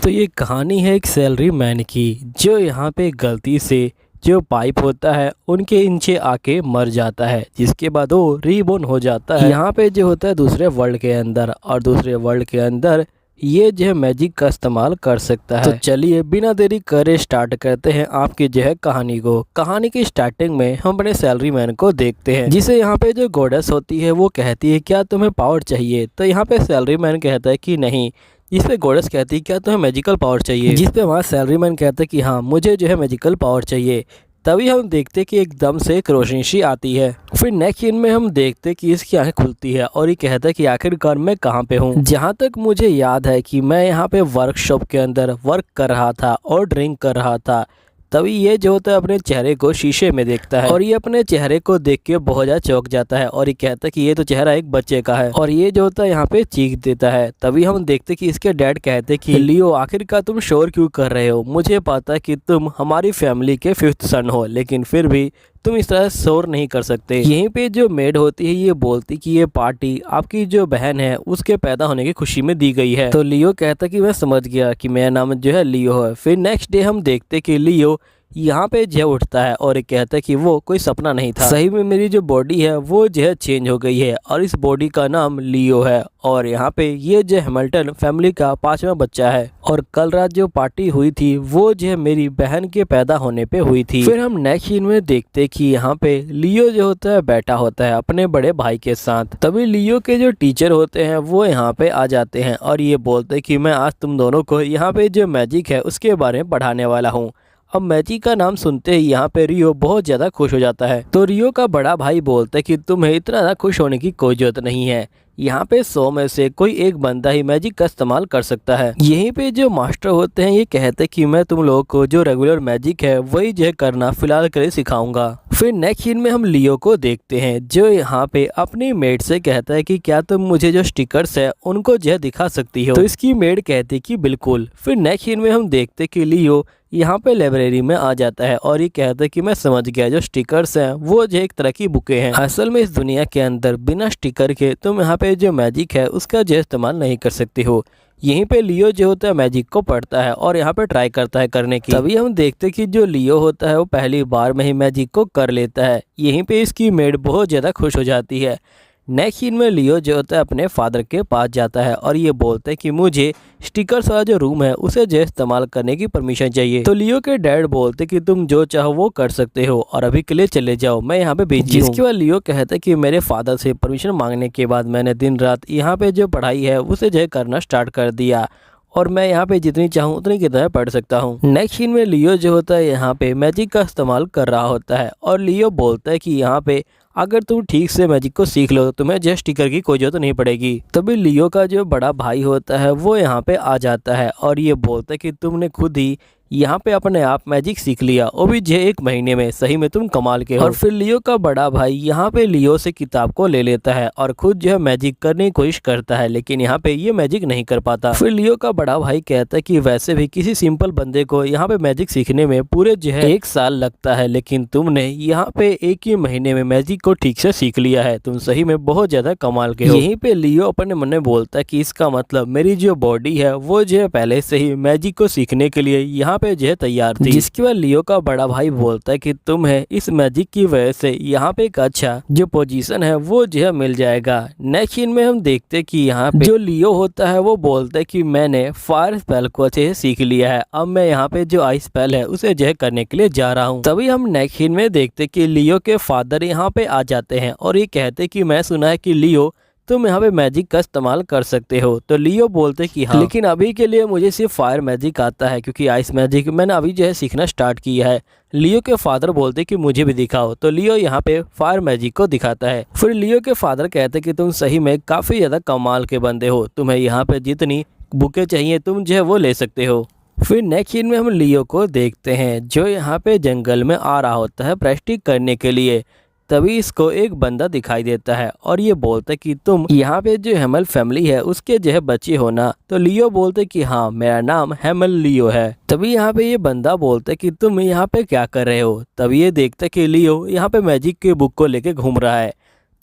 तो ये कहानी है एक सैलरी मैन की, जो यहाँ पे गलती से जो पाइप होता है उनके नीचे आके मर जाता है, जिसके बाद वो रीबोर्न हो जाता है यहाँ पे जो होता है दूसरे वर्ल्ड के अंदर। और दूसरे वर्ल्ड के अंदर ये जो है मैजिक का इस्तेमाल कर सकता है। तो चलिए बिना देरी करे स्टार्ट करते हैं आपकी जो है कहानी को। कहानी की स्टार्टिंग में हम अपने सैलरी मैन को देखते हैं, जिसे यहाँ पे जो गॉडेस होती है वो कहती है क्या तुम्हें पावर चाहिए। तो यहाँ पे सैलरी मैन कहता है कि नहीं। जिस पे गॉडेस कहती है क्या तुम्हें मैजिकल पावर चाहिए, जिस पे वहाँ सैलरी मैन कहता है कि हाँ मुझे जो है मैजिकल पावर चाहिए। तभी हम देखते कि एकदम से एक रोशनी सी आती है। फिर नेक्स्ट सीन में हम देखते कि इसकी आंखें खुलती है और ये कहता है कि आखिरकार मैं कहाँ पे हूँ। जहाँ तक मुझे याद है कि मैं यहाँ पे वर्कशॉप के अंदर वर्क कर रहा था और ड्रिंक कर रहा था। तभी ये जो होता है अपने चेहरे को शीशे में देखता है और ये अपने चेहरे को देख के बहुत ज़्यादा चौंक जाता है और ये कहता है कि ये तो चेहरा एक बच्चे का है। और ये जो होता है यहाँ पे चीख देता है। तभी हम देखते कि इसके डैड कहते कि लियो आखिरकार तुम शोर क्यों कर रहे हो, मुझे पता है कि तुम हमारी फैमिली के 5th सन हो, लेकिन फिर भी तुम इस तरह शोर नहीं कर सकते। यहीं पे जो मेड होती है ये बोलती कि ये पार्टी आपकी जो बहन है उसके पैदा होने की खुशी में दी गई है। तो लियो कहता कि मैं समझ गया कि मेरा नाम जो है लियो है। फिर नेक्स्ट डे हम देखते कि लियो यहाँ पे जो उठता है और ये कहता है कि वो कोई सपना नहीं था, सही में मेरी जो बॉडी है वो जो है चेंज हो गई है और इस बॉडी का नाम लियो है। और यहाँ पे ये जो हैमिल्टन फैमिली का 5वां बच्चा है। और कल रात जो पार्टी हुई थी वो जो है मेरी बहन के पैदा होने पे हुई थी। फिर हम नेक्स्ट सीन में देखते कि यहाँ पे लियो जो होता है बैठा होता है अपने बड़े भाई के साथ। तभी लियो के जो टीचर होते हैं वो यहाँ पे आ जाते हैं और ये बोलते हैं कि मैं आज तुम दोनों को यहाँ पे जो मैजिक है उसके बारे में पढ़ाने वाला हूँ। अब मैजिक का नाम सुनते ही यहाँ पे रियो बहुत ज़्यादा खुश हो जाता है। तो रियो का बड़ा भाई बोलता है कि तुम्हें इतना ज़्यादा खुश होने की कोई जरूरत नहीं है, यहाँ पे 100 में से कोई एक बंदा ही मैजिक का इस्तेमाल कर सकता है। यहीं पे जो मास्टर होते हैं ये कहते हैं कि मैं तुम लोगों को जो रेगुलर मैजिक है वही जो करना फिलहाल के लिए सिखाऊंगा। फिर नेक्स्ट सीन में हम लियो को देखते हैं जो यहाँ पे अपनी मेड से कहता है कि क्या तुम मुझे जो स्टिकर्स है उनको जो दिखा सकती हो। तो इसकी मेड कहती है कि बिल्कुल। फिर नेक्स्ट सीन में हम देखते कि लियो यहाँ पे लाइब्रेरी में आ जाता है और ये कहता है कि मैं समझ गया, जो स्टिकर्स हैं वो जो एक तरह की बुकें हैं। असल में इस दुनिया के अंदर बिना स्टिकर के तुम यहाँ पे जो मैजिक है उसका जो इस्तेमाल नहीं कर सकते हो। यहीं पे लियो जो होता है मैजिक को पढ़ता है और यहाँ पे ट्राई करता है करने की। तभी हम देखते कि जो लियो होता है वो पहली बार में ही मैजिक को कर लेता है। यहीं पे इसकी मेड बहुत ज़्यादा खुश हो जाती है। नेक्स्ट सीन में लियो जो होता है अपने फादर के पास जाता है और ये बोलता है कि मुझे स्टिकर्स वाला जो रूम है उसे जो इस्तेमाल करने की परमिशन चाहिए। तो लियो के डैड बोलते कि तुम जो चाहो वो कर सकते हो और अभी के लिए चले जाओ, मैं यहाँ पे बिजी हूँ। जिसके बाद लियो कहता है कि मेरे फादर से परमिशन मांगने के बाद मैंने दिन रात यहाँ पे जो पढ़ाई है उसे जो करना स्टार्ट कर दिया और मैं यहाँ पे जितनी चाहूँ उतनी किताबें पढ़ सकता हूँ। नेक्स्ट सीन में लियो जो होता है यहाँ पे मैजिक का इस्तेमाल कर रहा होता है और लियो बोलता है कि यहाँ पे अगर तुम ठीक से मैजिक को सीख लो तो तुम्हें जो स्टिकर की कोई जरूरत नहीं पड़ेगी। तभी लियो का जो बड़ा भाई होता है वो यहाँ पे आ जाता है और ये बोलता है कि तुमने खुद ही यहाँ पे अपने आप मैजिक सीख लिया, वो भी जे 1 महीने में, सही में तुम कमाल के हो। और फिर लियो का बड़ा भाई यहाँ पे लियो से किताब को ले लेता है और खुद जो है मैजिक करने की कोशिश करता है, लेकिन यहाँ पे ये मैजिक नहीं कर पाता। फिर लियो का बड़ा भाई कहता है कि वैसे भी किसी सिंपल बंदे को यहाँ पे मैजिक सीखने में पूरे जो है 1 साल लगता है, लेकिन तुमने यहाँ पे 1 ही महीने में मैजिक को ठीक से सीख लिया है, तुम सही में बहुत ज्यादा कमाल के हो। यहीं पे लियो अपने मन में बोलता है कि इसका मतलब मेरी जो बॉडी है वो जो है पहले से ही मैजिक को सीखने के लिए यहाँ पे जो है तैयार थी। जिसके बाद लियो का बड़ा भाई बोलता है कि तुम्हें इस मैजिक की वजह से यहाँ पे एक अच्छा जो पोजीशन है वो जो है मिल जाएगा। नेक्स्ट सीन में हम देखते कि यहाँ पे जो लियो होता है वो बोलता है कि मैंने फायर स्पेल को अच्छे से सीख लिया है, अब मैं यहाँ पे जो आइस स्पेल है उसे जो है करने के लिए जा रहा हूँ। तभी हम नेक्स्ट सीन में देखते कि लियो के फादर यहाँ पे आ जाते हैं और ये कहते कि मैं सुना है कि लियो तुम यहाँ पे मैजिक का इस्तेमाल कर सकते हो। तो लियो बोलते कि हाँ, लेकिन अभी के लिए मुझे सिर्फ फायर मैजिक आता है क्योंकि आइस मैजिक मैंने अभी जो है सीखना स्टार्ट किया है। लियो के फादर बोलते कि मुझे भी दिखाओ। तो लियो यहाँ पे फायर मैजिक को दिखाता है। फिर लियो के फादर कहते कि तुम सही में काफ़ी ज़्यादा कमाल के बंदे हो, तुम्हें यहाँ पे जितनी बुकें चाहिए तुम जो है वो ले सकते हो। फिर नेक्स्ट सीन में हम लियो को देखते हैं जो यहाँ पे जंगल में आ रहा होता है प्रैक्टिस करने के लिए। तभी इसको एक बंदा दिखाई देता है और ये बोलता है कि तुम यहाँ पे जो हैमल फैमिली है उसके जो है बच्चे हो ना। तो लियो बोलते कि हाँ, मेरा नाम हैमल लियो है। तभी यहाँ पे ये बंदा बोलता है कि तुम यहाँ पे क्या कर रहे हो। तभी ये देखता है कि लियो यहाँ पे मैजिक के बुक को लेके घूम रहा है।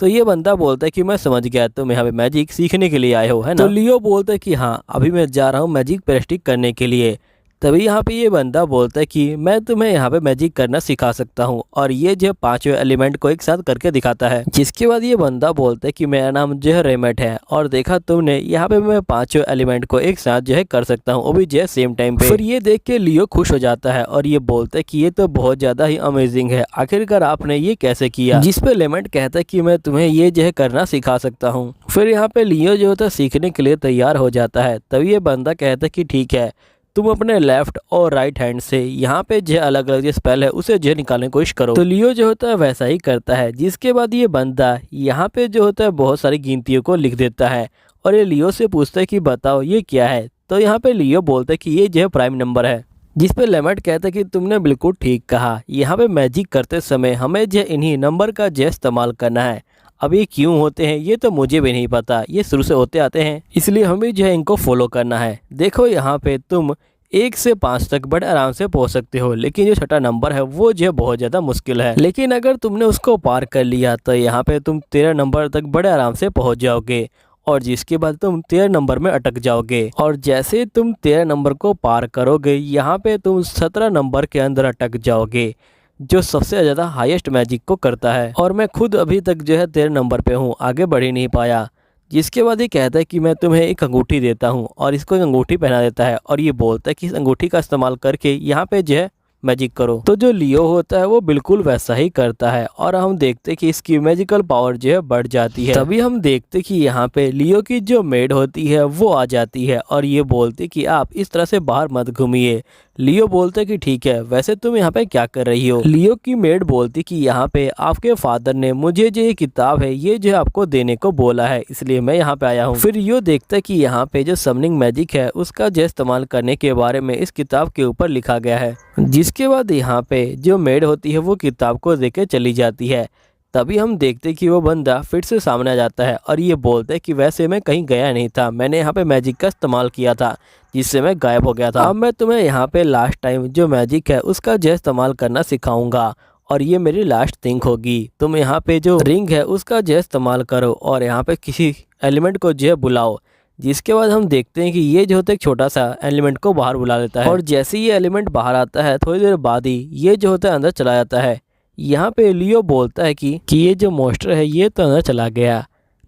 तो ये बंदा बोलता है कि मैं समझ गया, तुम यहाँ पे मैजिक सीखने के लिए आए हो, है ना। तो लियो बोलता है कि हाँ, अभी मैं जा रहा हूँ मैजिक प्रैक्टिस करने के लिए। तभी यहाँ पे ये बंदा बोलता है कि मैं तुम्हें यहाँ पे मैजिक करना सिखा सकता हूँ, और ये जो पांचों एलिमेंट को एक साथ करके दिखाता है। जिसके बाद ये बंदा बोलता है कि मेरा नाम जो है रेमेट है, और देखा तुमने यहाँ पे मैं पांचों एलिमेंट को एक साथ जो है कर सकता हूँ, वो भी जो है सेम टाइम पे। फिर ये देख के लियो खुश हो जाता है और ये बोलता है कि ये तो बहुत ज्यादा ही अमेजिंग है, आखिरकार आपने ये कैसे किया। जिस पे रेमेट कहता है कि मैं तुम्हें ये जो है करना सिखा सकता हूँ। फिर यहाँ पे लियो जो होता है सीखने के लिए तैयार हो जाता है। तभी ये बंदा कहता है कि ठीक है, तुम अपने लेफ्ट और राइट हैंड से यहाँ पे जो अलग अलग जो स्पेल है उसे जो निकालने की कोशिश करो। तो लियो जो होता है वैसा ही करता है। जिसके बाद ये बंदा यहाँ पे जो होता है बहुत सारी गिनतियों को लिख देता है, और ये लियो से पूछता है कि बताओ ये क्या है। तो यहाँ पे लियो बोलता है कि ये जो है प्राइम नंबर है। जिस पे लेमेट कहता है कि तुमने बिल्कुल ठीक कहा, यहाँ पे मैजिक करते समय हमें जो इन्हीं नंबर का जो इस्तेमाल करना है। अब ये क्यों होते हैं ये तो मुझे भी नहीं पता, ये शुरू से होते आते हैं, इसलिए हमें जो है इनको फॉलो करना है। देखो यहाँ पे तुम 1 से 5 तक बड़े आराम से पहुंच सकते हो, लेकिन जो छठा नंबर है वो जो है बहुत ज़्यादा मुश्किल है। लेकिन अगर तुमने उसको पार कर लिया तो यहाँ पे तुम 13 नंबर तक बड़े आराम से पहुंच जाओगे, और जिसके बाद तुम 13 नंबर में अटक जाओगे। और जैसे तुम 13 नंबर को पार करोगे यहाँ पे तुम 17 नंबर के अंदर अटक जाओगे, जो सबसे ज़्यादा हाईएस्ट मैजिक को करता है। और मैं खुद अभी तक जो है 13 नंबर पे हूँ, आगे बढ़ ही नहीं पाया। जिसके बाद ये कहता है कि मैं तुम्हें एक अंगूठी देता हूँ, और इसको एक अंगूठी पहना देता है, और ये बोलता है कि इस अंगूठी का इस्तेमाल करके यहाँ पे जो है मैजिक करो। तो जो लियो होता है वो बिल्कुल वैसा ही करता है, और हम देखते कि इसकी मैजिकल पावर जो है बढ़ जाती है। तभी हम देखते कि यहाँ पे लियो की जो मेड होती है वो आ जाती है, और ये बोलती कि आप इस तरह से बाहर मत घूमिए। लियो बोलते कि ठीक है, वैसे तुम यहाँ पे क्या कर रही हो। लियो की मेड बोलती कि यहाँ पे आपके फादर ने मुझे जो ये किताब है ये जो आपको देने को बोला है, इसलिए मैं यहाँ पे आया हूँ। फिर लियो देखता है कि यहाँ पे जो समनिंग मैजिक है उसका जो इस्तेमाल करने के बारे में इस किताब के ऊपर लिखा गया है। जिसके बाद यहाँ पे जो मेड होती है वो किताब को देके चली जाती है। तभी हम देखते कि वो बंदा फिर से सामने आ जाता है, और ये बोलता है कि वैसे मैं कहीं गया नहीं था, मैंने यहाँ पे मैजिक का इस्तेमाल किया था जिससे मैं गायब हो गया था। अब मैं तुम्हें यहाँ पे लास्ट टाइम जो मैजिक है उसका जो इस्तेमाल करना सिखाऊंगा, और ये मेरी लास्ट थिंग होगी। तुम यहाँ पे जो रिंग है उसका जो इस्तेमाल करो, और यहाँ पे किसी एलिमेंट को जो है बुलाओ। जिसके बाद हम देखते हैं कि ये जो होता है एक छोटा सा एलिमेंट को बाहर बुला लेता है, और जैसे ये एलिमेंट बाहर आता है थोड़ी देर बाद ही ये जो होता है अंदर चला जाता है। यहाँ पे लियो बोलता है कि ये जो मॉन्स्टर है ये तो अंदर चला गया।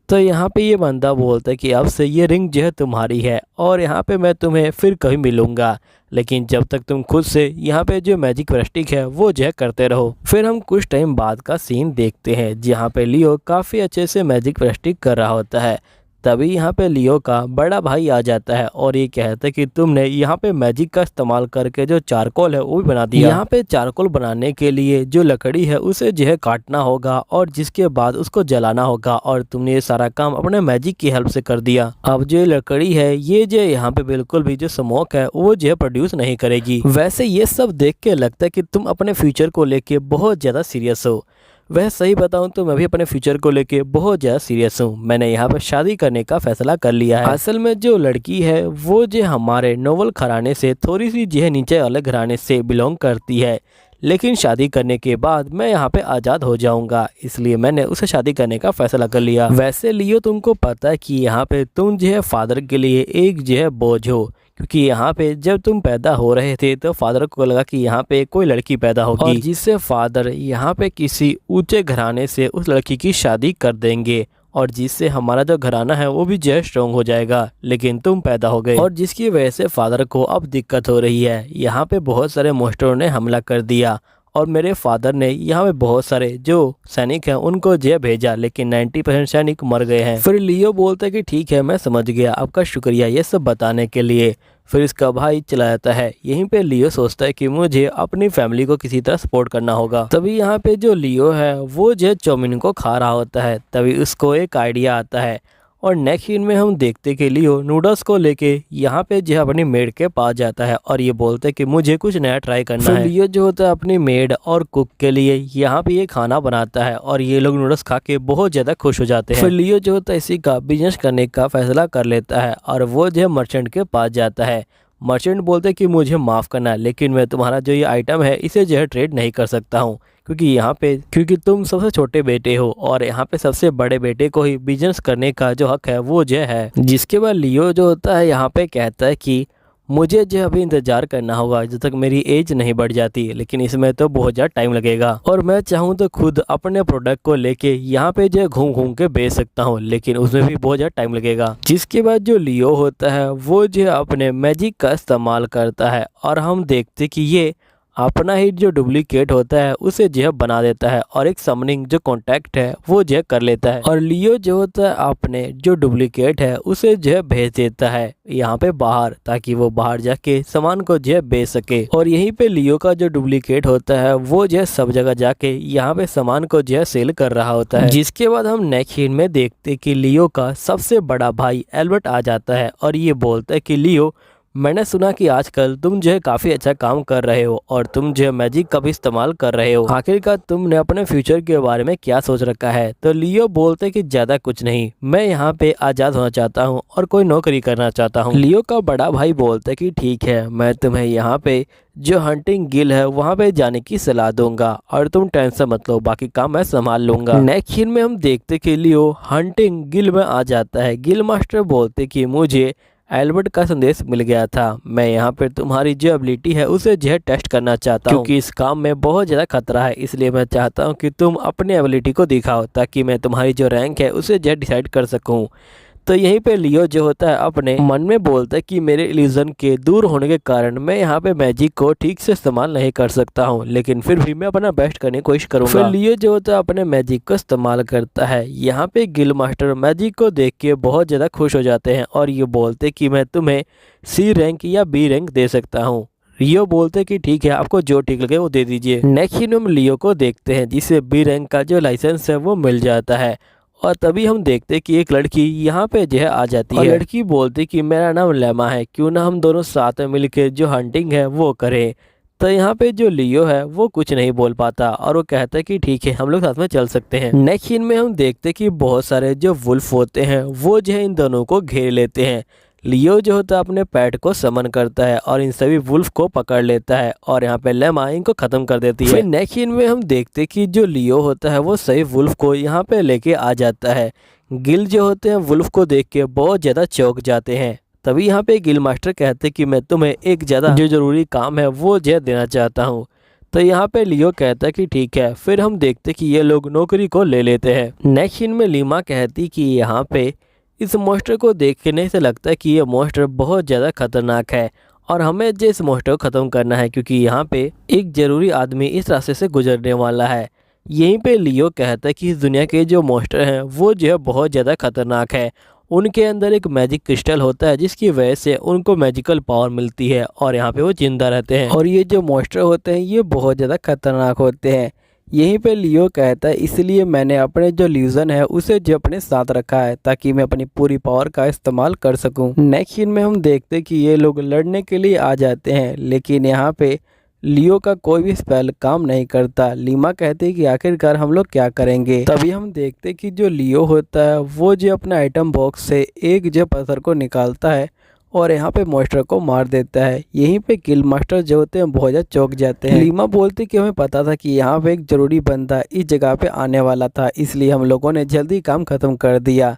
तो यहाँ पे ये बंदा बोलता है कि अब से ये रिंग जो है तुम्हारी है, और यहाँ पे मैं तुम्हें फिर कभी मिलूंगा, लेकिन जब तक तुम खुद से यहाँ पे जो मैजिक प्रैक्टिस है वो जो है करते रहो। फिर हम कुछ टाइम बाद का सीन देखते हैं जहाँ पे लियो काफ़ी अच्छे से मैजिक प्रैक्टिस कर रहा होता है। तभी यहाँ पे लियो का बड़ा भाई आ जाता है, और ये कहता है कि तुमने यहाँ पे मैजिक का इस्तेमाल करके जो चारकोल है वो भी बना दिया। यहाँ पे चारकोल बनाने के लिए जो लकड़ी है उसे जो है काटना होगा, और जिसके बाद उसको जलाना होगा, और तुमने ये सारा काम अपने मैजिक की हेल्प से कर दिया। अब जो लकड़ी है ये जो यहाँ पे बिल्कुल भी जो स्मोक है वो जो है प्रोड्यूस नहीं करेगी। वैसे ये सब देख के लगता है कि तुम अपने फ्यूचर को लेके बहुत ज़्यादा सीरियस हो। वह सही बताऊं तो मैं भी अपने फ्यूचर को लेके बहुत ज़्यादा सीरियस हूँ। मैंने यहाँ पर शादी करने का फैसला कर लिया है। असल में जो लड़की है वो जो हमारे नोबल घराने से थोड़ी सी जो है नीचे अलग घराने से बिलोंग करती है, लेकिन शादी करने के बाद मैं यहाँ पे आज़ाद हो जाऊंगा, इसलिए मैंने उसे शादी करने का फैसला कर लिया। वैसे लियो तुमको पता है कि यहाँ पे तुम जो है फादर के लिए एक जो है बोझ हो, क्योंकि यहाँ पे जब तुम पैदा हो रहे थे तो फादर को लगा कि यहाँ पे कोई लड़की पैदा होगी, और जिससे फादर यहाँ पे किसी ऊंचे घराने से उस लड़की की शादी कर देंगे, और जिससे हमारा जो घराना है वो भी जो है स्ट्रॉन्ग हो जाएगा। लेकिन तुम पैदा हो गए, और जिसकी वजह से फादर को अब दिक्कत हो रही है। यहाँ पे बहुत सारे मॉन्स्टरों ने हमला कर दिया, और मेरे फादर ने यहाँ पे बहुत सारे जो सैनिक हैं उनको जो भेजा, लेकिन 90% सैनिक मर गए हैं। फिर लियो बोलता है कि ठीक है मैं समझ गया, आपका शुक्रिया ये सब बताने के लिए। फिर इसका भाई चला जाता है। यहीं पे लियो सोचता है कि मुझे अपनी फैमिली को किसी तरह सपोर्ट करना होगा। तभी यहाँ पे जो लियो है वो जो चाउमीन को खा रहा होता है, तभी उसको एक आइडिया आता है, और नेक्स्ट सीन में हम देखते कि लियो नूडल्स को लेके यहाँ पे जो अपनी मेड के पास जाता है, और ये बोलते हैं कि मुझे कुछ नया ट्राई करना है। लियो जो होता है अपनी मेड और कुक के लिए यहाँ पे ये खाना बनाता है, और ये लोग नूडल्स खा के बहुत ज़्यादा खुश हो जाते हैं। फिर लियो जो होता है इसी का बिजनेस करने का फैसला कर लेता है, और वो जो है मर्चेंट के पास जाता है। मर्चेंट बोलते हैं कि मुझे माफ़ करना, लेकिन मैं तुम्हारा जो ये आइटम है इसे जो है ट्रेड नहीं कर सकता हूँ, क्योंकि तुम सबसे छोटे बेटे हो और यहाँ पे सबसे बड़े बेटे को ही बिजनेस करने का जो हक है वो जो है। जिसके बाद लियो जो होता है यहाँ पे कहता है कि मुझे जो अभी इंतजार करना होगा जब तक मेरी एज नहीं बढ़ जाती, लेकिन इसमें तो बहुत ज़्यादा टाइम लगेगा और मैं चाहूँ तो खुद अपने प्रोडक्ट को लेके यहाँ पे जो घूम घूम के बेच सकता हूँ, लेकिन उसमें भी बहुत ज़्यादा टाइम लगेगा। जिसके बाद जो लियो होता है वो जो अपने मैजिक का इस्तेमाल करता है और हम देखते कि ये अपना ही जो डुप्लीकेट होता है उसे जो है बना देता है और एक समनिंग जो कॉन्टैक्ट है वो जो है कर लेता है और लियो जो होता है अपने जो डुप्लीकेट है उसे जो है भेज देता है यहाँ पे बाहर, ताकि वो बाहर जाके सामान को जो है बेच सके। और यहीं पे लियो का जो डुप्लीकेट होता है वो जो है सब जगह जाके यहाँ पे सामान को जो है सेल कर रहा होता है। जिसके बाद हम नेक्स्ट सीन में देखते कि लियो का सबसे बड़ा भाई एल्बर्ट आ जाता है और ये बोलता है कि लियो, मैंने सुना कि आजकल तुम जो है काफ़ी अच्छा काम कर रहे हो और तुम जो है मैजिक का भी इस्तेमाल कर रहे हो, आखिरकार तुमने अपने फ्यूचर के बारे में क्या सोच रखा है। तो लियो बोलते कि ज़्यादा कुछ नहीं, मैं यहाँ पे आज़ाद होना चाहता हूँ और कोई नौकरी करना चाहता हूँ। लियो का बड़ा भाई बोलता है कि ठीक है, मैं तुम्हें यहाँ पे जो हंटिंग गिल है वहाँ पे जाने की सलाह दूंगा और तुम टेंशन मत लो, बाकी काम मैं संभाल लूंगा। नेक्स्ट सीन में हम देखते कि लियो हंटिंग गिल में आ जाता है। गिल मास्टर बोलते कि मुझे एल्बर्ट का संदेश मिल गया था, मैं यहाँ पर तुम्हारी जो एबिलिटी है उसे जो है टेस्ट करना चाहता हूँ, क्योंकि इस काम में बहुत ज़्यादा खतरा है, इसलिए मैं चाहता हूँ कि तुम अपनी एबिलिटी को दिखाओ ताकि मैं तुम्हारी जो रैंक है उसे जो है डिसाइड कर सकूँ। तो यहीं पे लियो जो होता है अपने मन में बोलता है कि मेरे इल्यूजन के दूर होने के कारण मैं यहाँ पे मैजिक को ठीक से इस्तेमाल नहीं कर सकता हूँ, लेकिन फिर भी मैं अपना बेस्ट करने की कोशिश करूँगा। फिर लियो जो होता है अपने मैजिक को इस्तेमाल करता है। यहाँ पे गिल मास्टर मैजिक को देख के बहुत ज़्यादा खुश हो जाते हैं और ये बोलते कि मैं तुम्हें C रैंक या B रैंक दे सकता हूँ। लियो बोलते कि ठीक है, आपको जो ठीक लगे वो दे दीजिए। नेक्स्ट सीन में हम लियो को देखते हैं जिसे B रैंक का जो लाइसेंस है वो मिल जाता है और तभी हम देखते कि एक लड़की यहाँ पे जो है आ जाती है और लड़की बोलती कि मेरा नाम लेमा है, क्यों ना हम दोनों साथ में मिलकर जो हंटिंग है वो करें। तो यहाँ पे जो लियो है वो कुछ नहीं बोल पाता और वो कहता है कि ठीक है, हम लोग साथ में चल सकते हैं। नेक्स्ट सीन में हम देखते कि बहुत सारे जो वुल्फ होते हैं वो जो है इन दोनों को घेर लेते हैं। लियो जो होता है अपने पैट को समन करता है और इन सभी वुल्फ को पकड़ लेता है और यहाँ पे लेमा इनको खत्म कर देती है। फिर नेक्स्ट सीन में हम देखते कि जो लियो होता है वो सही वुल्फ को यहाँ पे लेके आ जाता है। गिल जो होते हैं वुल्फ को देख के बहुत ज़्यादा चौंक जाते हैं। तभी यहाँ पे गिल मास्टर कहते कि मैं तुम्हें एक ज़्यादा जो ज़रूरी काम है वो जो देना चाहता हूँ। तो यहाँ पे लियो कहता है कि ठीक है। फिर हम देखते कि ये लोग नौकरी को ले लेते हैं। नेक्स्ट सीन में लीमा कहती कि यहाँ पे इस मॉन्स्टर को देखने से लगता है कि ये मॉन्स्टर बहुत ज़्यादा खतरनाक है और हमें जो इस मॉन्स्टर को ख़त्म करना है, क्योंकि यहाँ पे एक ज़रूरी आदमी इस रास्ते से गुजरने वाला है। यहीं पे लियो कहता है कि इस दुनिया के जो मॉन्स्टर हैं वो जो है बहुत ज़्यादा खतरनाक है। उनके अंदर एक मैजिक क्रिस्टल होता है जिसकी वजह से उनको मैजिकल पावर मिलती है और यहाँ पे वो जिंदा रहते हैं और ये जो मॉन्स्टर होते हैं ये बहुत ज़्यादा खतरनाक होते हैं। यहीं पे लियो कहता है इसलिए मैंने अपने जो इल्यूजन है उसे जो अपने साथ रखा है ताकि मैं अपनी पूरी पावर का इस्तेमाल कर सकूं। नेक्स्ट सीन में हम देखते कि ये लोग लड़ने के लिए आ जाते हैं, लेकिन यहाँ पे लियो का कोई भी स्पेल काम नहीं करता। लीमा कहती है कि आखिरकार हम लोग क्या करेंगे। तभी हम देखते कि जो लियो होता है वो जो अपना आइटम बॉक्स से एक जो पत्थर को निकालता है और यहाँ पे मॉन्स्टर को मार देता है। यहीं पे गिल मास्टर जो होते हैं बहुत ज़्यादा चौंक जाते हैं। लीमा बोलती कि हमें पता था कि यहाँ पे एक ज़रूरी बंदा इस जगह पे आने वाला था, इसलिए हम लोगों ने जल्दी काम ख़त्म कर दिया।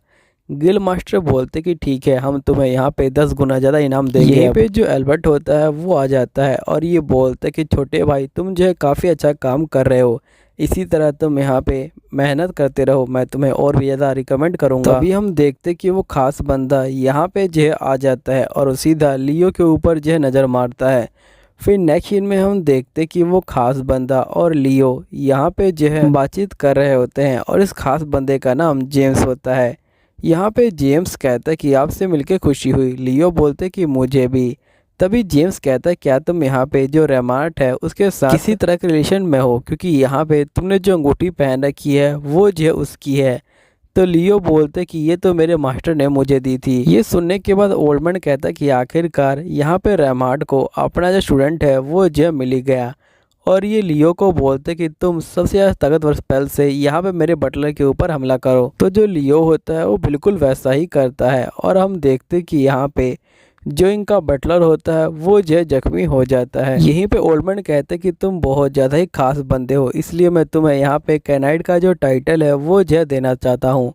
गिल मास्टर बोलते कि ठीक है, हम तुम्हें यहाँ पे 10 गुना ज़्यादा इनाम देंगे। यहीं पे जो एल्बर्ट होता है वो आ जाता है और ये बोलता है कि छोटे भाई तुम जो है काफ़ी अच्छा काम कर रहे हो, इसी तरह तुम यहाँ पे मेहनत करते रहो, मैं तुम्हें और भी ज़्यादा रिकमेंड करूँगा। तभी हम देखते कि वो खास बंदा यहाँ पे जो है आ जाता है और सीधा लियो के ऊपर जो है नज़र मारता है। फिर नेक्स्ट सीन में हम देखते कि वो खास बंदा और लियो यहाँ पे जो है बातचीत कर रहे होते हैं और इस खास बंदे का नाम जेम्स होता है। यहाँ पे जेम्स कहता है कि आपसे मिलकर खुशी हुई। लियो बोलते कि मुझे भी। तभी जेम्स कहता है क्या तुम यहाँ पे जो रेमार्ट है उसके साथ किसी तरह के रिलेशन में हो, क्योंकि यहाँ पे तुमने जो अंगूठी पहन रखी है वो जो है उसकी है। तो लियो बोलते कि ये तो मेरे मास्टर ने मुझे दी थी। ये सुनने के बाद ओल्डमैन कहता कि आखिरकार यहाँ पे रेमार्ट को अपना जो स्टूडेंट है वो जो मिल गया और ये लियो को बोलते कि तुम सबसे ज़्यादा ताकतवर स्पेल से यहाँ पे मेरे बटलर के ऊपर हमला करो। तो जो लियो होता है वो बिल्कुल वैसा ही करता है और हम देखते कि यहाँ पे जो इनका बटलर होता है वो जो है जख्मी हो जाता है। यहीं पे ओल्डमैन कहते हैं कि तुम बहुत ज़्यादा ही खास बंदे हो, इसलिए मैं तुम्हें यहाँ पे कैनाइड का जो टाइटल है वो जो है देना चाहता हूँ।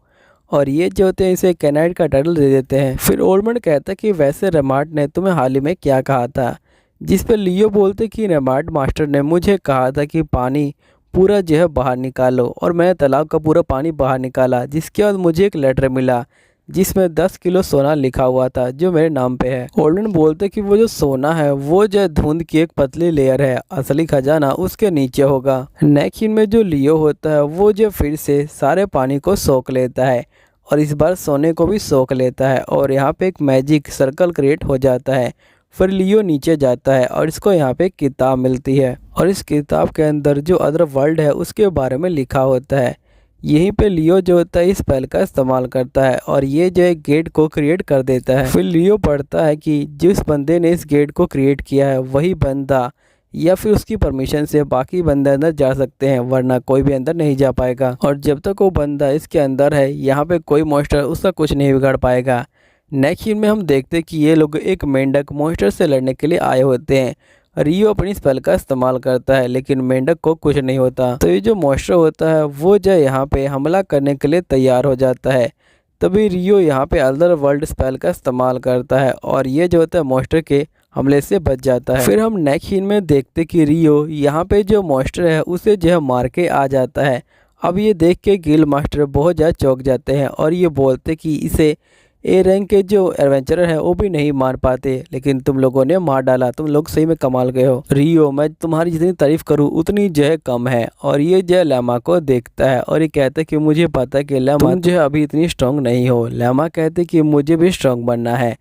और ये जो होते हैं इसे कैनाइड का टाइटल दे देते हैं। फिर ओल्डमैन कहता है कि वैसे रेमार्ट ने तुम्हें हाल ही में क्या कहा था, जिस पर लियो बोलते कि रेमार्ट मास्टर ने मुझे कहा था कि पानी पूरा जो है बाहर निकालो, और मैंने तालाब का पूरा पानी बाहर निकाला, जिसके बाद मुझे एक लेटर मिला जिसमें 10 किलो सोना लिखा हुआ था जो मेरे नाम पे है। ओल्डन बोलते कि वो जो सोना है वो जो धुंध की एक पतली लेयर है, असली खजाना उसके नीचे होगा। नेक्स्ट में जो लियो होता है वो जो फिर से सारे पानी को सोख लेता है और इस बार सोने को भी सोख लेता है और यहाँ पे एक मैजिक सर्कल क्रिएट हो जाता है। फिर लियो नीचे जाता है और इसको यहाँ पे एक किताब मिलती है और इस किताब के अंदर जो अदर वर्ल्ड है उसके बारे में लिखा होता है। यहीं पे लियो जो होता है इस स्पेल का इस्तेमाल करता है और ये जो है गेट को क्रिएट कर देता है। फिर लियो पढ़ता है कि जिस बंदे ने इस गेट को क्रिएट किया है वही बंदा या फिर उसकी परमिशन से बाकी बंदे अंदर जा सकते हैं, वरना कोई भी अंदर नहीं जा पाएगा। और जब तक वो बंदा इसके अंदर है यहाँ पे कोई मॉन्स्टर उसका कुछ नहीं बिगाड़ पाएगा। नेक्स्ट सीन में हम देखते हैं कि ये लोग एक मेंढक मॉन्स्टर से लड़ने के लिए आए होते हैं। रियो अपनी स्पेल का इस्तेमाल करता है लेकिन मेंढक को कुछ नहीं होता। तो ये जो मॉन्स्टर होता है वो जो यहाँ पे हमला करने के लिए तैयार हो जाता है। तभी रियो यहाँ पे अदर वर्ल्ड स्पेल का इस्तेमाल करता है और ये जो होता है मॉन्स्टर के हमले से बच जाता है। फिर हम नेक्स्ट सीन में देखते कि रियो यहाँ पे जो मॉन्स्टर है उसे जो है मार के आ जाता है। अब ये देख के गिल मास्टर बहुत ज़्यादा चौंक जाते हैं और ये बोलते कि इसे ए रैंक के जो एडवेंचरर है वो भी नहीं मार पाते, लेकिन तुम लोगों ने मार डाला, तुम लोग सही में कमाल गए हो। रियो मैं तुम्हारी जितनी तारीफ करूँ उतनी जो है कम है। और ये जो है लैमा को देखता है और ये कहता है कि मुझे पता है कि लैमा तुम जो है अभी इतनी स्ट्रांग नहीं हो। लैमा कहते कि मुझे भी स्ट्रांग बनना है।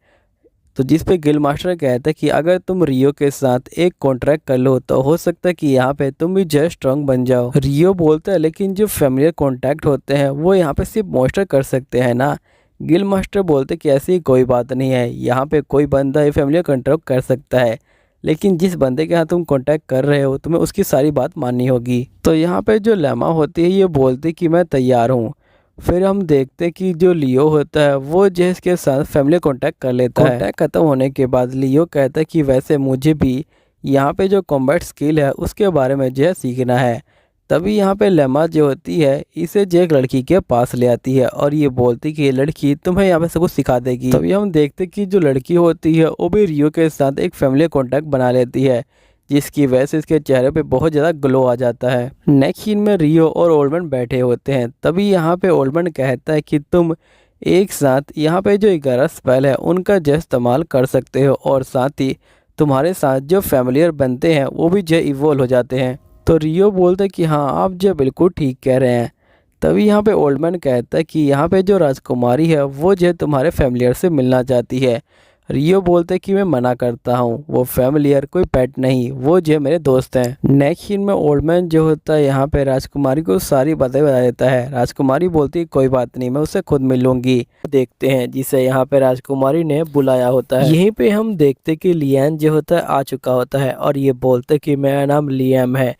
तो जिस पे गिल मास्टर कहता है कि अगर तुम रियो के साथ एक कॉन्ट्रैक्ट कर लो तो हो सकता है कि यहाँ पे तुम भी जो है स्ट्रांग बन जाओ। रियो बोलता है लेकिन जो फैमिलियर कॉन्टैक्ट होते हैं वो यहाँ पे सिर्फ मॉन्स्टर कर सकते हैं ना। गिल मास्टर बोलते कि ऐसी कोई बात नहीं है, यहाँ पे कोई बंदा ये फैमिली कॉन्ट्रैक्ट कर सकता है, लेकिन जिस बंदे के यहाँ तुम कॉन्टैक्ट कर रहे हो तुम्हें उसकी सारी बात माननी होगी। तो यहाँ पे जो लेमा होती है ये बोलती कि मैं तैयार हूँ। फिर हम देखते कि जो लियो होता है वो जो इसके साथ फैमिली कॉन्टैक्ट कर लेता है। कॉन्टैक्ट खत्म होने के बाद लियो कहता है कि वैसे मुझे भी यहाँ पे जो कॉम्बैट स्किल है उसके बारे में जो है सीखना है। तभी यहाँ पे लेमा जो होती है इसे जो एक लड़की के पास ले आती है और ये बोलती कि ये लड़की तुम्हें यहाँ पे सब कुछ सिखा देगी। तभी हम देखते कि जो लड़की होती है वो भी रियो के साथ एक फैमिली कॉन्टैक्ट बना लेती है, जिसकी वजह से इसके चेहरे पे बहुत ज़्यादा ग्लो आ जाता है। नेक्स्ट सीन में रियो और ओल्डमैन बैठे होते हैं। तभी यहाँ पे ओल्डमैन कहता है कि तुम एक साथ यहाँ पे जो 11 स्पेल है उनका जो इस्तेमाल कर सकते हो और साथ ही तुम्हारे साथ जो फैमिलियर बनते हैं वो भी जो इवॉल्व हो जाते हैं। तो रियो बोलता है कि हाँ आप जो बिल्कुल ठीक कह रहे हैं। तभी यहाँ पे ओल्डमैन कहता है कि यहाँ पे जो राजकुमारी है वो जो तुम्हारे फैमिलियर से मिलना चाहती है। रियो बोलते हैं कि मैं मना करता हूँ, वो फैमिलियर कोई पेट नहीं, वो जो मेरे दोस्त हैं। नेक्स्ट सीन में ओल्डमैन जो होता है यहाँ पे राजकुमारी को सारी बातें बता देता है। राजकुमारी बोलती है कोई बात नहीं, मैं उससे खुद मिलूंगी। देखते हैं जिसे यहाँ पे राजकुमारी ने बुलाया होता है। यहीं पे हम देखते कि लियान जो होता है आ चुका होता है और ये बोलते कि मेरा नाम लियाम है।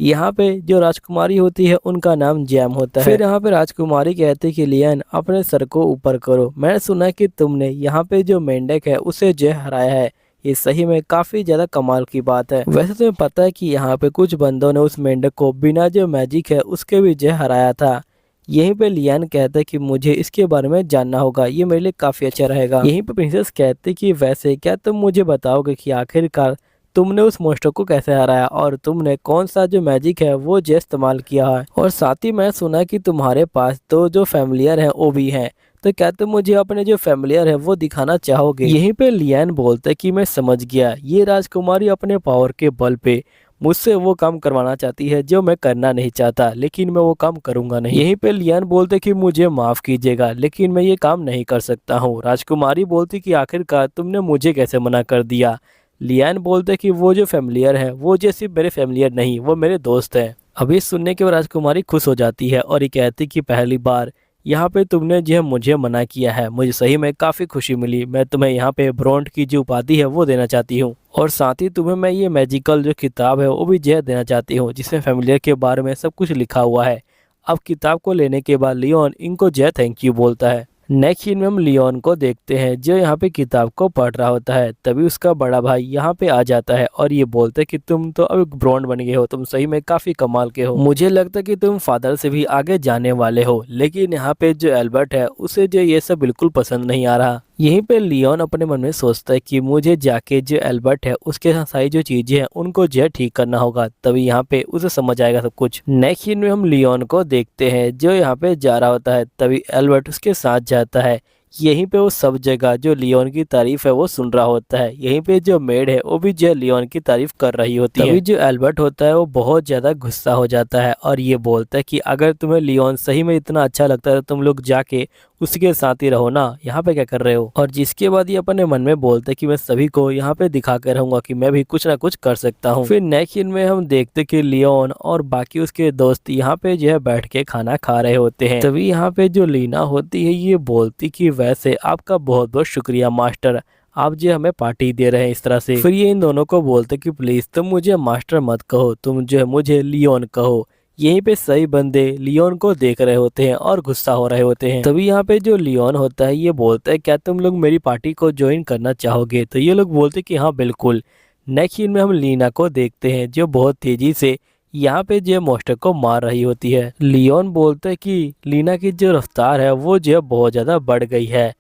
यहाँ पे जो राजकुमारी होती है उनका नाम जैम होता है। फिर यहाँ पे राजकुमारी कहती है कि लियन अपने सर को ऊपर करो, मैंने सुना है कि तुमने यहाँ पे जो मेंढक है उसे जो हराया है, ये सही में काफी ज्यादा कमाल की बात है। वैसे तुम्हें पता है कि यहाँ पे कुछ बंदों ने उस मेंढक को बिना जो मैजिक है उसके भी जो हराया था। यहीं पे लियान कहता है कि मुझे इसके बारे में जानना होगा, ये मेरे लिए काफी अच्छा रहेगा। यहीं पे प्रिंसेस कहती कि वैसे क्या तुम मुझे बताओगे कि आखिरकार तुमने उस मॉन्स्टर को कैसे हराया और तुमने कौन सा जो मैजिक है वो जो इस्तेमाल किया है। और साथ ही मैं सुना कि तुम्हारे पास तो जो फैमिलियर है वो भी हैं, तो क्या तुम मुझे अपने जो फैमिलियर है वो दिखाना चाहोगे। यहीं पे लियान बोलते कि मैं समझ गया, ये राजकुमारी अपने पावर के बल पे मुझसे वो काम करवाना चाहती है जो मैं करना नहीं चाहता, लेकिन मैं वो काम करूंगा नहीं। यहीं पे लियान बोलते कि मुझे माफ कीजिएगा लेकिन मैं ये काम नहीं कर सकता हूँ। राजकुमारी बोलती कि आखिरकार तुमने मुझे कैसे मना कर दिया। लियान बोलते कि वो जो फैमिलियर है वो जो सिर्फ मेरे फैमिलियर नहीं, वो मेरे दोस्त हैं। अभी सुनने के बाद राजकुमारी खुश हो जाती है और ये कहती कि पहली बार यहाँ पे तुमने जो है मुझे मना किया है, मुझे सही में काफ़ी खुशी मिली। मैं तुम्हें यहाँ पे ब्रोंड की जो उपाधि है वो देना चाहती हूँ और साथ ही तुम्हें मैं ये मैजिकल जो किताब है वो भी जो है देना चाहती हूँ जिसमें फैमिलियर के बारे में सब कुछ लिखा हुआ है। अब किताब को लेने के बाद लियोन इनको जो है थैंक यू बोलता है। नेक्स्ट सीन में हम लियोन को देखते हैं जो यहाँ पे किताब को पढ़ रहा होता है। तभी उसका बड़ा भाई यहाँ पे आ जाता है और ये बोलते है कि तुम तो अब ब्रॉन्ड बन गए हो, तुम सही में काफी कमाल के हो, मुझे लगता है कि तुम फादर से भी आगे जाने वाले हो। लेकिन यहाँ पे जो एल्बर्ट है उसे जो ये सब बिल्कुल पसंद नहीं आ रहा। यहीं पे लियोन अपने मन में सोचता है कि मुझे जाके जो एल्बर्ट है उसके साथ सारी जो चीजें हैं उनको जो है ठीक करना होगा, तभी यहाँ पे उसे समझ आएगा सब कुछ। नेक्स्ट सीन में हम लियोन को देखते हैं जो यहाँ पे जा रहा होता है। तभी एल्बर्ट उसके साथ जाता है। यहीं पे वो सब जगह जो लियोन की तारीफ है वो सुन रहा होता है। यहीं पे जो मेड है वो भी जो लियोन की तारीफ कर रही होती है। तभी जो एल्बर्ट होता है वो बहुत ज्यादा गुस्सा हो जाता है और ये बोलता है कि अगर तुम्हें लियोन सही में इतना अच्छा लगता है तो तुम लोग जाके उसके साथ ही रहो ना, यहाँ पे क्या कर रहे हो। और जिसके बाद ये अपने मन में बोलते हैं कि मैं सभी को यहाँ पे दिखा के रहूंगा कि मैं भी कुछ ना कुछ कर सकता हूँ। फिर नेक्स्ट सीन में हम देखते कि लियोन और बाकी उसके दोस्त यहाँ पे जो है बैठ के खाना खा रहे होते हैं। तभी यहाँ पे जो लीना होती है ये बोलती कि वैसे आपका बहुत बहुत शुक्रिया मास्टर, आप जो हमें पार्टी दे रहे हैं इस तरह से। फिर ये इन दोनों को बोलते कि प्लीज तुम मुझे मास्टर मत कहो, तुम जो है मुझे लियोन कहो। यहीं पे सही बंदे लियोन को देख रहे होते हैं और गुस्सा हो रहे होते हैं। तभी यहाँ पे जो लियोन होता है ये बोलता है क्या तुम लोग मेरी पार्टी को ज्वाइन करना चाहोगे। तो ये लोग बोलते कि हाँ बिल्कुल। नेक्स्ट सीन में हम लीना को देखते हैं जो बहुत तेजी से यहाँ पे जो मॉन्स्टर को मार रही होती है। लियोन बोलते है कि लीना की जो रफ्तार है वो जो बहुत ज्यादा बढ़ गई है।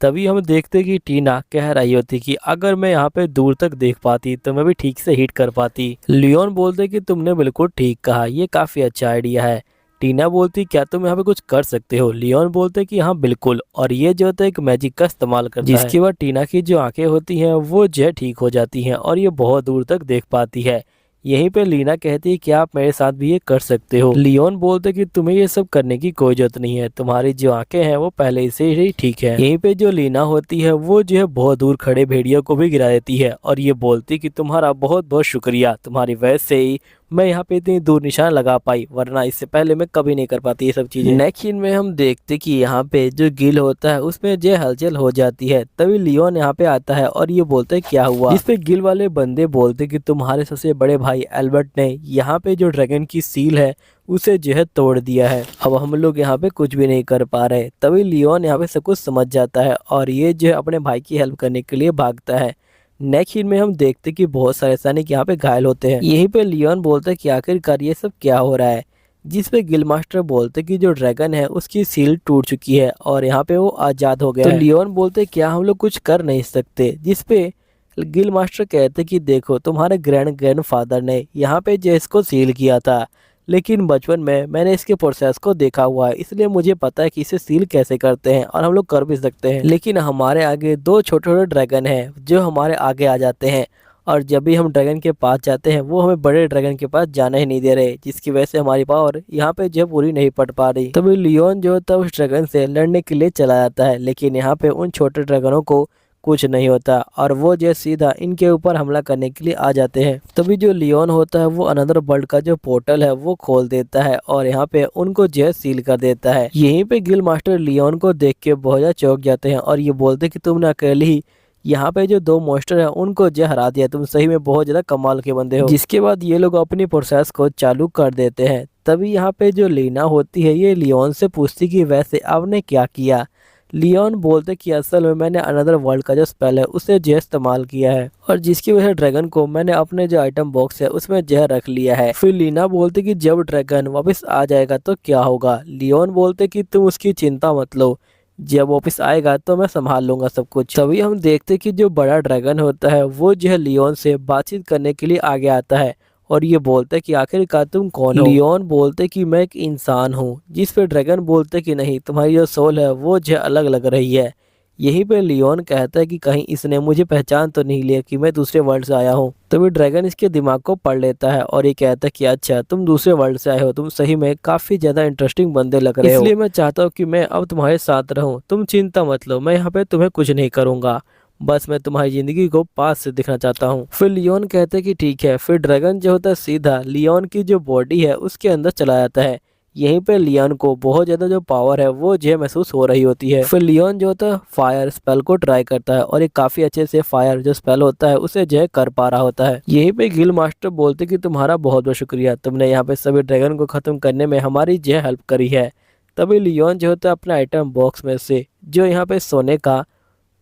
तभी हम देखते कि टीना कह रही होती कि अगर मैं यहाँ पे दूर तक देख पाती तो मैं भी ठीक से हिट कर पाती। लियोन बोलते कि तुमने बिल्कुल ठीक कहा, ये काफी अच्छा आइडिया है। टीना बोलती क्या तुम यहाँ पे कुछ कर सकते हो। लियोन बोलते कि हाँ बिल्कुल, और ये जो होता है एक मैजिक का इस्तेमाल करता है। जिसके बाद टीना की जो आंखें होती हैं वो जो ठीक हो जाती हैं और ये बहुत दूर तक देख पाती है। यहीं पे लीना कहती है कि आप मेरे साथ भी ये कर सकते हो। लियोन बोलते कि तुम्हें ये सब करने की कोई जरूरत नहीं है, तुम्हारी जो आंखें हैं वो पहले से ही ठीक है। यहीं पे जो लीना होती है वो जो है बहुत दूर खड़े भेड़ियों को भी गिरा देती है और ये बोलती कि तुम्हारा बहुत बहुत शुक्रिया, तुम्हारी वजह से ही मैं यहाँ पे इतनी दूर निशान लगा पाई, वरना इससे पहले मैं कभी नहीं कर पाती ये सब चीजें। नेक्स्ट सीन में हम देखते कि यहाँ पे जो गिल होता है उसमें जो हलचल हो जाती है। तभी लियोन यहाँ पे आता है और ये बोलते है क्या हुआ। जिस पे गिल वाले बंदे बोलते कि तुम्हारे सबसे बड़े भाई एल्बर्ट ने यहाँ पे जो ड्रैगन की सील है उसे जो है तोड़ दिया है, अब हम लोग यहाँ पे कुछ भी नहीं कर पा रहे। तभी लियोन यहाँ पे सब कुछ समझ जाता है और ये जो है अपने भाई की हेल्प करने के लिए भागता है। नेक्स्ट सीन में हम देखते कि बहुत सारे सैनिक यहाँ पे घायल होते हैं। यहीं पे लियोन बोलते कि आखिरकार ये सब क्या हो रहा है। जिस पे गिल मास्टर बोलते कि जो ड्रैगन है उसकी सील टूट चुकी है और यहाँ पे वो आजाद हो गया है। तो लियोन बोलते क्या हम लोग कुछ कर नहीं सकते। जिस पे गिल मास्टर कहते कि देखो तुम्हारे ग्रैंड फादर ने यहाँ पे जो इसको सील किया था, लेकिन बचपन में मैंने इसके प्रोसेस को देखा हुआ है, इसलिए मुझे पता है कि इसे सील कैसे करते हैं और हम लोग कर भी सकते हैं। लेकिन हमारे आगे दो छोटे छोटे ड्रैगन हैं जो हमारे आगे आ जाते हैं और जब भी हम ड्रैगन के पास जाते हैं वो हमें बड़े ड्रैगन के पास जाना ही नहीं दे रहे, जिसकी वजह से हमारी पावर यहाँ पे जो पूरी नहीं पड़ पा रही। तभी लियोन जो होता है उस ड्रैगन से लड़ने के लिए चला जाता है, लेकिन यहाँ पे उन छोटे ड्रैगनों को कुछ नहीं होता और वो जो सीधा इनके ऊपर हमला करने के लिए आ जाते हैं। तभी जो लियोन होता है वो अनदर वर्ल्ड का जो पोर्टल है वो खोल देता है और यहाँ पे उनको जो सील कर देता है। यहीं पे गिल मास्टर लियोन को देख के बहुत ज्यादा चौंक जाते हैं और ये बोलते कि तुमने अकेले ही यहाँ पे जो दो मॉन्स्टर है उनको जो हरा दिया, तुम सही में बहुत ज्यादा कमाल के बंदे हो। जिसके बाद ये लोग अपनी प्रोसेस को चालू कर देते हैं। तभी यहाँ पे जो लीना होती है ये लियोन से पूछती कि वैसे आपने क्या किया। लियोन बोलते कि असल में मैंने अनदर वर्ल्ड का जो स्पेल है उसे जो इस्तेमाल किया है और जिसकी वजह से ड्रैगन को मैंने अपने जो आइटम बॉक्स है उसमें जहर रख लिया है। फिर लीना बोलते कि जब ड्रैगन वापस आ जाएगा तो क्या होगा। लियोन बोलते कि तुम उसकी चिंता मत लो, जब वापस आएगा तो मैं संभाल लूंगा सब कुछ। तभी हम देखते कि जो बड़ा ड्रैगन होता है वो जो है लियोन से बातचीत करने के लिए आगे आता है और ये बोलते कि आखिरकार तुम कौन हो। लियोन बोलते कि मैं एक इंसान हूँ। जिस पे ड्रैगन बोलते कि नहीं, तुम्हारी जो सोल है वो जो अलग लग रही है। यहीं पे लियोन कहता है कि कहीं इसने मुझे पहचान तो नहीं लिया कि मैं दूसरे वर्ल्ड से आया हूँ। तभी ड्रैगन इसके दिमाग को पढ़ लेता है और ये कहता है कि अच्छा तुम दूसरे वर्ल्ड से आए हो, तुम सही में काफी ज्यादा इंटरेस्टिंग बंदे लग रहे हो, इसलिए मैं चाहता हूँ कि मैं अब तुम्हारे साथ रहूँ। तुम चिंता मत लो, मैं यहाँ पे तुम्हें कुछ नहीं करूंगा, बस मैं तुम्हारी जिंदगी को पास से दिखना चाहता हूँ। फिर लियोन कहते हैं कि ठीक है। फिर ड्रैगन जो होता है सीधा लियोन की जो बॉडी है उसके अंदर चला जाता है। यहीं पे लियोन को बहुत ज्यादा जो पावर है वो जो महसूस हो रही होती है। फिर लियोन जो होता है फायर स्पेल को ट्राई करता है और ये काफी अच्छे से फायर जो स्पेल होता है उसे जो कर पा रहा होता है। यहीं पे गिल मास्टर बोलते कि तुम्हारा बहुत बहुत शुक्रिया, तुमने यहाँ पे सभी ड्रैगन को खत्म करने में हमारी जो हेल्प करी है। तभी लियोन जो होता है अपना आइटम बॉक्स में से जो यहाँ पे सोने का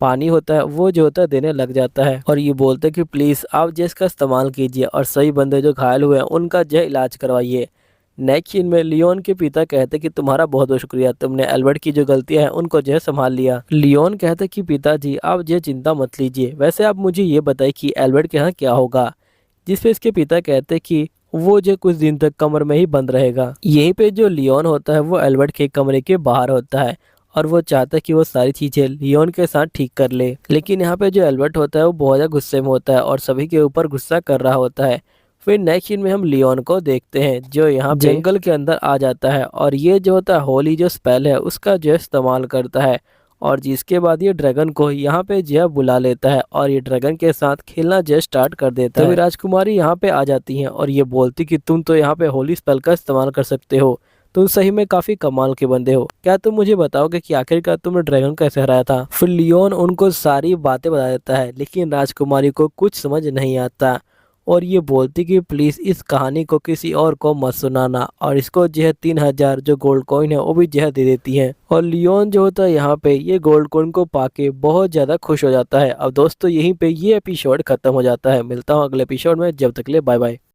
पानी होता है वो जो होता है देने लग जाता है और ये बोलते हैं कि प्लीज़ आप जेस का इस्तेमाल कीजिए और सही बंदे जो घायल हुए हैं उनका जो इलाज करवाइए। नेक्स्ट सीन में लियोन के पिता कहते हैं कि तुम्हारा बहुत बहुत शुक्रिया, तुमने एल्बर्ट की जो गलतियां हैं उनको जो है संभाल लिया। लियोन कहते हैं कि पिताजी आप जो चिंता मत लीजिए, वैसे आप मुझे ये बताइए कि एल्बर्ट के यहाँ क्या होगा। जिस पे इसके पिता कहते हैं कि वो जो कुछ दिन तक कमरे में ही बंद रहेगा। यहीं पे जो लियोन होता है वो एल्बर्ट के कमरे के बाहर होता है और वो चाहता है कि वो सारी चीजें लियोन के साथ ठीक कर ले। लेकिन यहाँ पे जो एल्बर्ट होता है वो बहुत ज्यादा गुस्से में होता है और सभी के ऊपर गुस्सा कर रहा होता है। फिर नेक्स्ट सीन में हम लियोन को देखते हैं जो यहाँ जंगल के अंदर आ जाता है और ये जो होता है होली जो स्पेल है उसका जो इस्तेमाल करता है और जिसके बाद ये ड्रैगन को यहाँ पे जो है बुला लेता है और ये ड्रैगन के साथ खेलना जो स्टार्ट कर देता है। तभी राजकुमारी यहाँ पे आ जाती हैं और ये बोलती कि तुम तो यहाँ पे होली स्पेल का इस्तेमाल कर सकते हो, तुम सही में काफी कमाल के बंदे हो, क्या तुम मुझे बताओगे कि आखिरकार तुमने ड्रैगन कैसे हराया था। फिर लियोन उनको सारी बातें बता देता है लेकिन राजकुमारी को कुछ समझ नहीं आता और ये बोलती कि प्लीज़ इस कहानी को किसी और को मत सुनाना और इसको जो है 3000 जो गोल्ड कॉइन है वो भी जो है दे देती है। और लियोन जो होता है यहाँ पे ये गोल्ड कॉइन को पाके बहुत ज़्यादा खुश हो जाता है। अब दोस्तों यहीं पे ये एपिसोड खत्म हो जाता है। मिलता हूँ अगले एपिसोड में, जब तक ले बाय बाय।